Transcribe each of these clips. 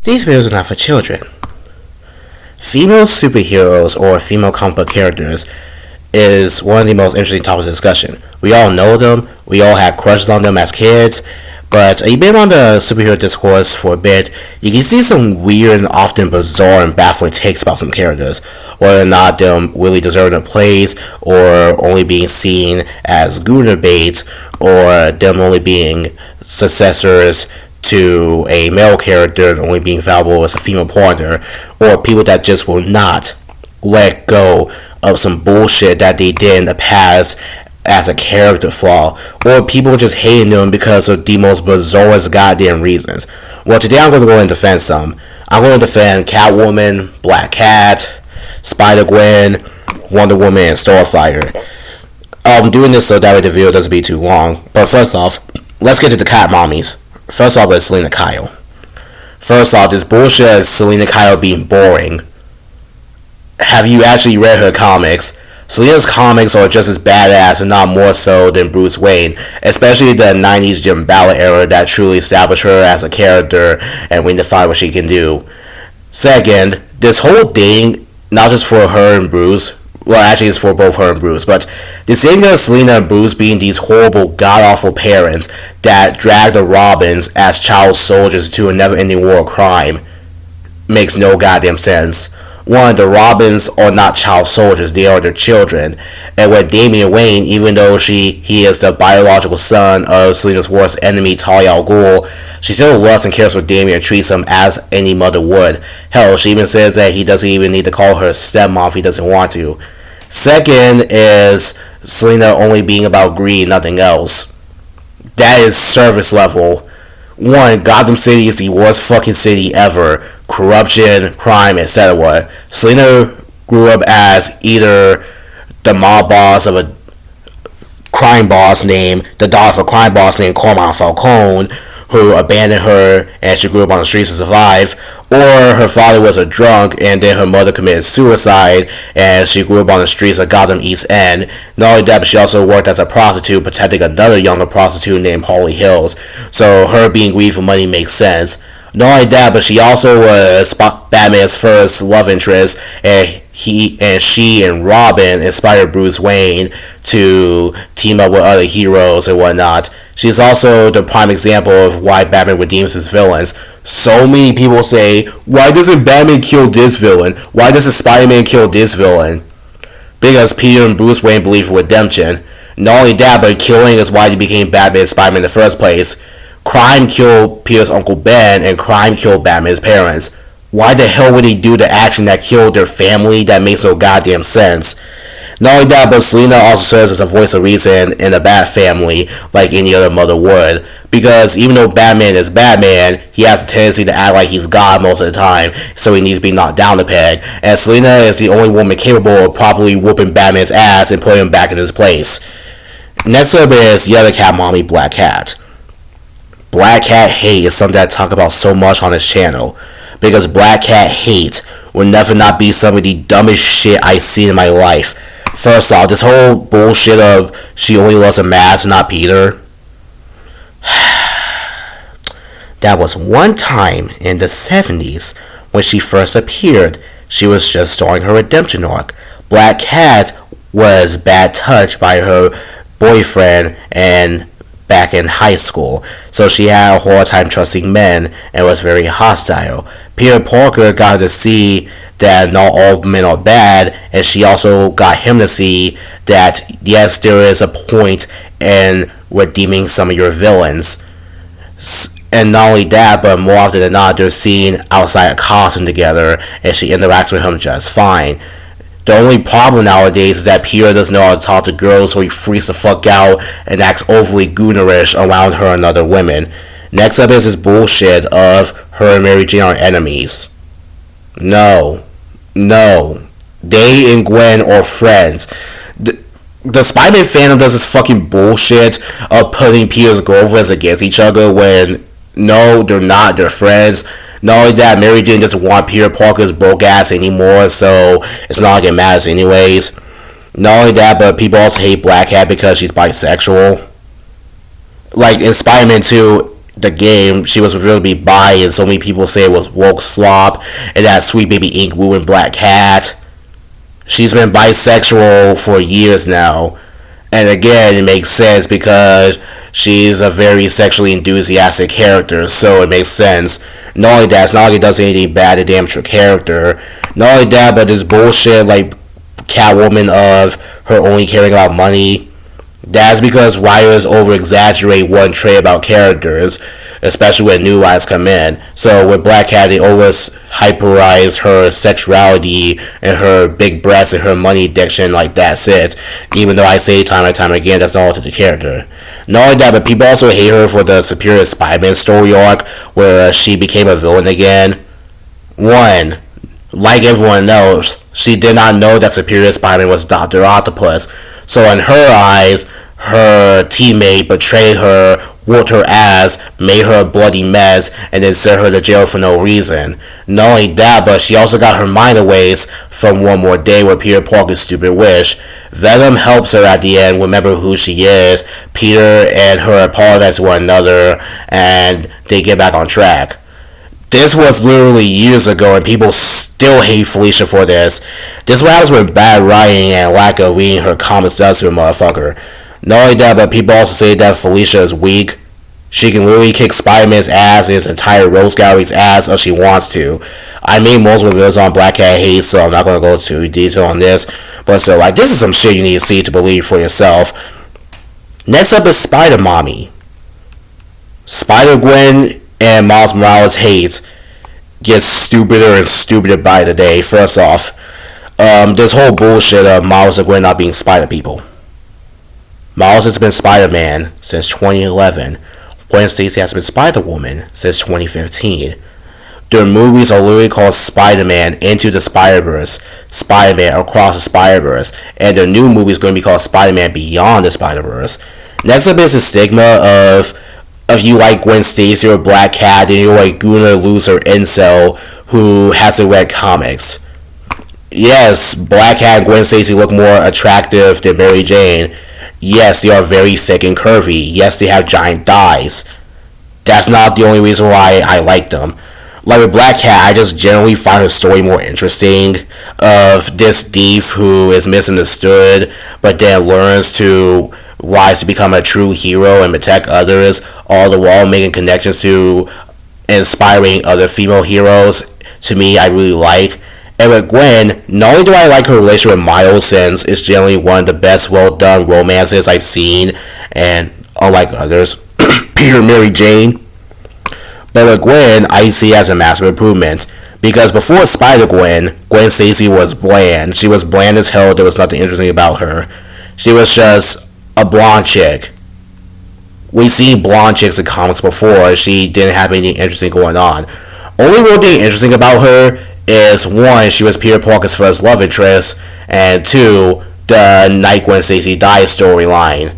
These videos are not for children. Female superheroes or female comic book characters is one of the most interesting topics of discussion. We all know them, we all had crushes on them as kids, but you've been on the superhero discourse for a bit, you can see some weird and often bizarre and baffling takes about some characters, whether or not them really deserving a place, or only being seen as gooner bait, or them only being successors to a male character and only being valuable as a female partner, or people that just will not let go of some bullshit that they did in the past as a character flaw, or people just hating them because of the most bizarre goddamn reasons. Well, today I'm going to go and defend some. I'm going to defend Catwoman, Black Cat, Spider-Gwen, Wonder Woman, and Starfire. I'm doing this so that way the video doesn't be too long, but first off, let's get to the cat mommies. First off, it's Selina Kyle. First off, this bullshit of Selina Kyle being boring. Have you actually read her comics? Selina's comics are just as badass and not more so than Bruce Wayne, especially the 90s Jim Ballard era that truly established her as a character and we define what she can do. Second, this whole thing, not just for her and Bruce, well, actually it's for both her and Bruce, but this thing of Selina and Bruce being these horrible, god-awful parents that drag the Robins as child soldiers to a never-ending war of crime makes no goddamn sense. One, the Robins are not child soldiers, they are their children. And with Damian Wayne, even though he is the biological son of Selina's worst enemy, Talia al Ghul, she still loves and cares for Damian and treats him as any mother would. Hell, she even says that he doesn't even need to call her stepmom if he doesn't want to. Second is Selina only being about greed, nothing else. That is service level. One, Gotham City is the worst fucking city ever. Corruption, crime, etc. Selina grew up as either the mob boss of a crime boss named, the daughter of a crime boss named Carmine Falcone, who abandoned her and she grew up on the streets to survive, or her father was a drunk and then her mother committed suicide and she grew up on the streets of Gotham East End. Not only that, but she also worked as a prostitute protecting another younger prostitute named Holly Hills, so her being greedy for money makes sense. Not only that, but she also was Batman's first love interest, and she and Robin inspired Bruce Wayne to team up with other heroes and whatnot. She's also the prime example of why Batman redeems his villains. So many people say, why doesn't Batman kill this villain? Why doesn't Spider-Man kill this villain? Because Peter and Bruce Wayne believe in redemption. Not only that, but killing is why they became Batman and Spider-Man in the first place. Crime killed Peter's Uncle Ben, and crime killed Batman's parents. Why the hell would he do the action that killed their family? That makes no goddamn sense. Not only that, but Selina also serves as a voice of reason in the Bat family, like any other mother would. Because even though Batman is Batman, he has a tendency to act like he's God most of the time, so he needs to be knocked down a peg. And Selina is the only woman capable of properly whooping Batman's ass and putting him back in his place. Next up is the other cat mommy, Black Cat. Black Cat hate is something that I talk about so much on this channel, because Black Cat hate will never not be some of the dumbest shit I've seen in my life. First off, this whole bullshit of she only loves a mask, not Peter. That was one time in the 70s when she first appeared. She was just starting her redemption arc. Black Cat was bad touched by her boyfriend and back in high school, so she had a hard time trusting men and was very hostile. Peter Parker got to see that not all men are bad, and she also got him to see that yes, there is a point in redeeming some of your villains. And not only that, but more often than not, they're seen outside a costume together, and she interacts with him just fine. The only problem nowadays is that Peter doesn't know how to talk to girls, so he freaks the fuck out and acts overly goonerish around her and other women. Next up is this bullshit of her and Mary Jane are enemies. No. They and Gwen are friends. The Spider-Man fandom does this fucking bullshit of putting Peter's girlfriends against each other when, no, they're not, they're friends. Not only that, Mary Jane doesn't want Peter Parker's broke ass anymore, so it's not like it matters anyways. Not only that, but people also hate Black Cat because she's bisexual. Like in Spider-Man 2, the game, she was revealed to be bi, and so many people say it was woke slop, and that Sweet Baby Ink wooing Black Cat. She's been bisexual for years now, and again, it makes sense because she's a very sexually enthusiastic character, so it makes sense. Not only that, it's not like it does anything bad to damage her character. Not only that, but this bullshit like Catwoman of her only caring about money. That's because writers over-exaggerate one trait about characters, especially when new writers come in. So with Black Cat, they always hyperize her sexuality and her big breasts and her money addiction like that's it. Even though I say time and time again, that's not to the character. Not only that, but people also hate her for the Superior Spider-Man story arc, where she became a villain again. One, like everyone knows, she did not know that Superior Spider-Man was Dr. Octopus. So in her eyes, her teammate betrayed her, whooped her ass, made her a bloody mess, and then sent her to jail for no reason. Not only that, but she also got her mind erased from One More Day with Peter Parker's stupid wish. Venom helps her at the end remember who she is. Peter and her apologize to one another, and they get back on track. This was literally years ago, and people still hate Felicia for this. This is what happens with bad writing and lack of reading her comics does to a motherfucker. Not only that, but people also say that Felicia is weak. She can literally kick Spider-Man's ass and his entire Rose Gallery's ass if she wants to. I made multiple videos on Black Cat hate, so I'm not going to go into detail on this. But so, like, this is some shit you need to see to believe for yourself. Next up is Spider-Mommy. Spider-Gwen and Miles Morales' hate gets stupider and stupider by the day. First off, this whole bullshit of Miles and Gwen not being Spider-People. Miles has been Spider-Man since 2011. Gwen Stacy has been Spider-Woman since 2015. Their movies are literally called Spider-Man Into the Spider-Verse, Spider-Man Across the Spider-Verse, and their new movie is going to be called Spider-Man Beyond the Spider-Verse. Next up is the stigma of if you like Gwen Stacy or Black Cat, then you're like Gooner, loser, incel who hasn't read comics. Yes, Black Cat and Gwen Stacy look more attractive than Mary Jane. Yes, they are very thick and curvy. Yes, they have giant thighs. That's not the only reason why I like them. Like with Black Cat, I just generally find her story more interesting of this thief who is misunderstood, but then learns to rise to become a true hero and protect others, all the while making connections to inspiring other female heroes. To me, I really like. And with Gwen, not only do I like her relationship with Miles, since it's generally one of the best well-done romances I've seen, and unlike others, Peter and Mary Jane, but with Gwen, I see it as a massive improvement. Because before Spider-Gwen, Gwen Stacy was bland. She was bland as hell. There was nothing interesting about her. She was just a blonde chick. We've seen blonde chicks in comics before. She didn't have anything interesting going on. Only real thing interesting about her is, one, she was Peter Parker's first love interest, and two, the night Gwen Stacy died storyline,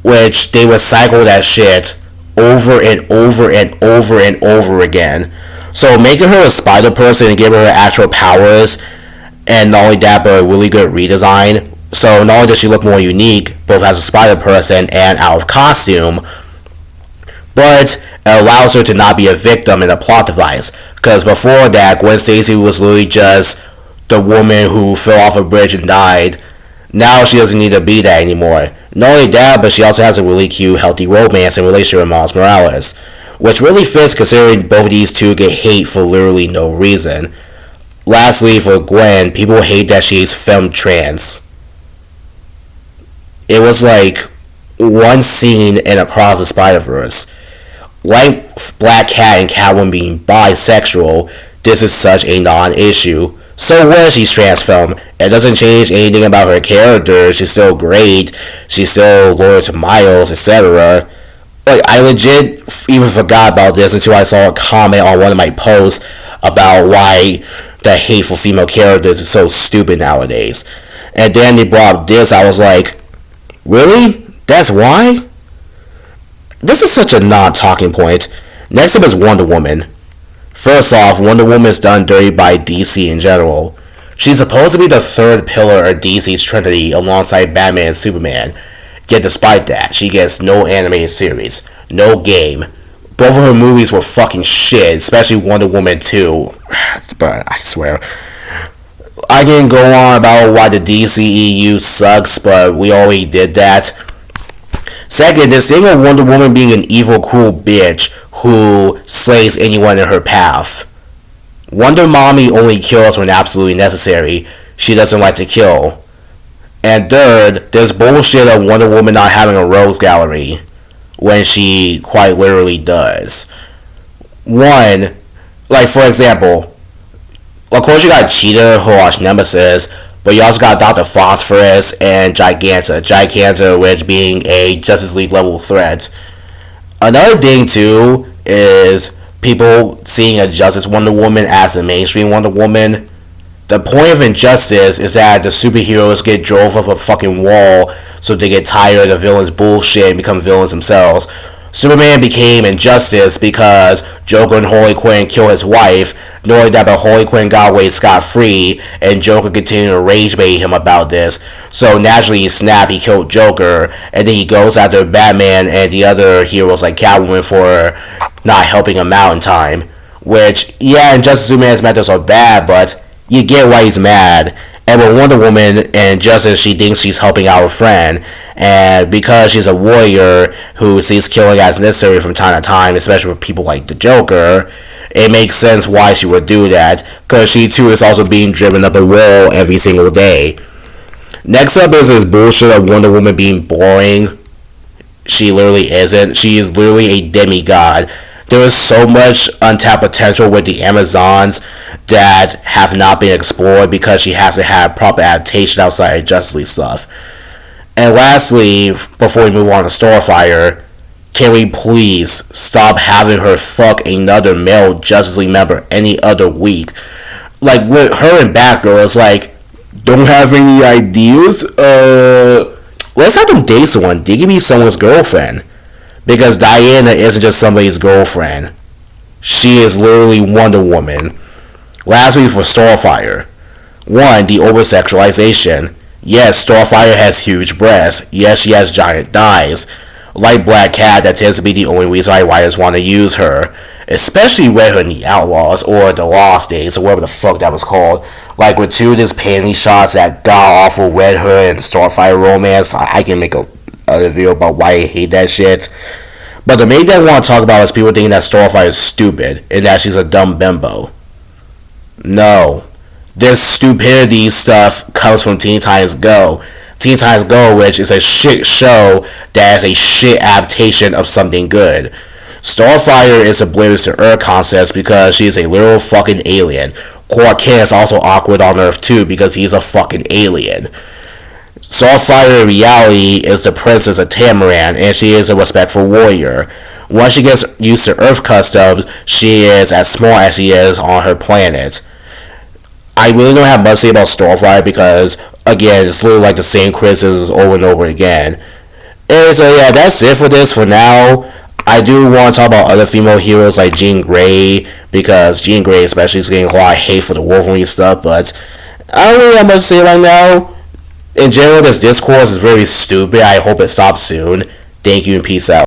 which they recycle that shit over and over and over and over again. So making her a spider person and giving her actual powers, and not only that, but a really good redesign. So not only does she look more unique, both as a spider person and out of costume, but it allows her to not be a victim in a plot device. Because before that, Gwen Stacy was literally just the woman who fell off a bridge and died. Now she doesn't need to be that anymore. Not only that, but she also has a really cute, healthy romance and relationship with Miles Morales, which really fits considering both of these two get hate for literally no reason. Lastly, for Gwen, people hate that she's femme trans. It was like one scene in Across the Spider-Verse. Like Black Cat and Catwoman being bisexual, this is such a non-issue. So what if she's trans femme? It doesn't change anything about her character. She's still great. She's still loyal to Miles, etc. Like, I legit even forgot about this until I saw a comment on one of my posts about why the hateful female characters is so stupid nowadays. And then they brought up this. I was like, really? That's why? This is such a non-talking point. Next up is Wonder Woman. First off, Wonder Woman is done dirty by DC in general. She's supposed to be the third pillar of DC's Trinity alongside Batman and Superman. Yet despite that, she gets no animated series, no game, both of her movies were fucking shit, especially Wonder Woman 2. But I swear, I can go on about why the DCEU sucks, but we already did that. Second, this thing of Wonder Woman being an evil, cruel bitch who slays anyone in her path. Wonder Mommy only kills when absolutely necessary. She doesn't like to kill. And third, there's bullshit of Wonder Woman not having a rogues gallery when she quite literally does. One, like for example, of course you got Cheetah, her arch nemesis, but you also got Dr. Phosphorus and Giganta. Giganta, which being a Justice League level threat. Another thing too is people seeing a Justice Wonder Woman as the mainstream Wonder Woman. The point of Injustice is that the superheroes get drove up a fucking wall so they get tired of the villains' bullshit and become villains themselves. Superman became Injustice because Joker and Harley Quinn killed his wife, knowing that but Harley Quinn got away scot-free, and Joker continued to rage bait him about this. So naturally he snapped, he killed Joker, and then he goes after Batman and the other heroes like Catwoman for not helping him out in time. Which, yeah, Injustice Superman's methods are bad, but you get why he's mad. And with Wonder Woman and Justice, she thinks she's helping out her friend. And because she's a warrior who sees killing as necessary from time to time, especially with people like the Joker, it makes sense why she would do that. Because she too is also being driven up a wall every single day. Next up is this bullshit of Wonder Woman being boring. She literally isn't. She is literally a demigod. There is so much untapped potential with the Amazons that have not been explored because she hasn't had proper adaptation outside of Justice League stuff. And lastly, before we move on to Starfire, can we please stop having her fuck another male Justice League member any other week? Like, with her and Batgirl, it's like, don't have any ideas? Let's have them date someone. They can be someone's girlfriend. Because Diana isn't just somebody's girlfriend. She is literally Wonder Woman. Lastly, for Starfire. 1. The over-sexualization. Yes, Starfire has huge breasts. Yes, she has giant thighs. Like Black Cat, that tends to be the only reason why writers want to use her. Especially with her in the Outlaws, or the Lost Days, or whatever the fuck that was called. Like, gratuitous panty shots that god-awful Red Hood and Starfire romance. I can make a video about why I hate that shit. But the main thing I want to talk about is people thinking that Starfire is stupid and that she's a dumb bimbo. No. This stupidity stuff comes from Teen Titans Go. Teen Titans Go, which is a shit show that is a shit adaptation of something good. Starfire is oblivious to Earth concepts because she's a literal fucking alien. Clark Kent is also awkward on Earth too because he's a fucking alien. Starfire in reality is the princess of Tamaran, and she is a respectful warrior. Once she gets used to Earth customs, she is as smart as she is on her planet. I really don't have much to say about Starfire because, again, it's literally like the same criticisms over and over again. And so yeah, that's it for this for now. I do want to talk about other female heroes like Jean Grey, because Jean Grey especially is getting a lot of hate for the Wolverine stuff, but I don't really have much to say right now. In general, this discourse is very stupid. I hope it stops soon. Thank you and peace out.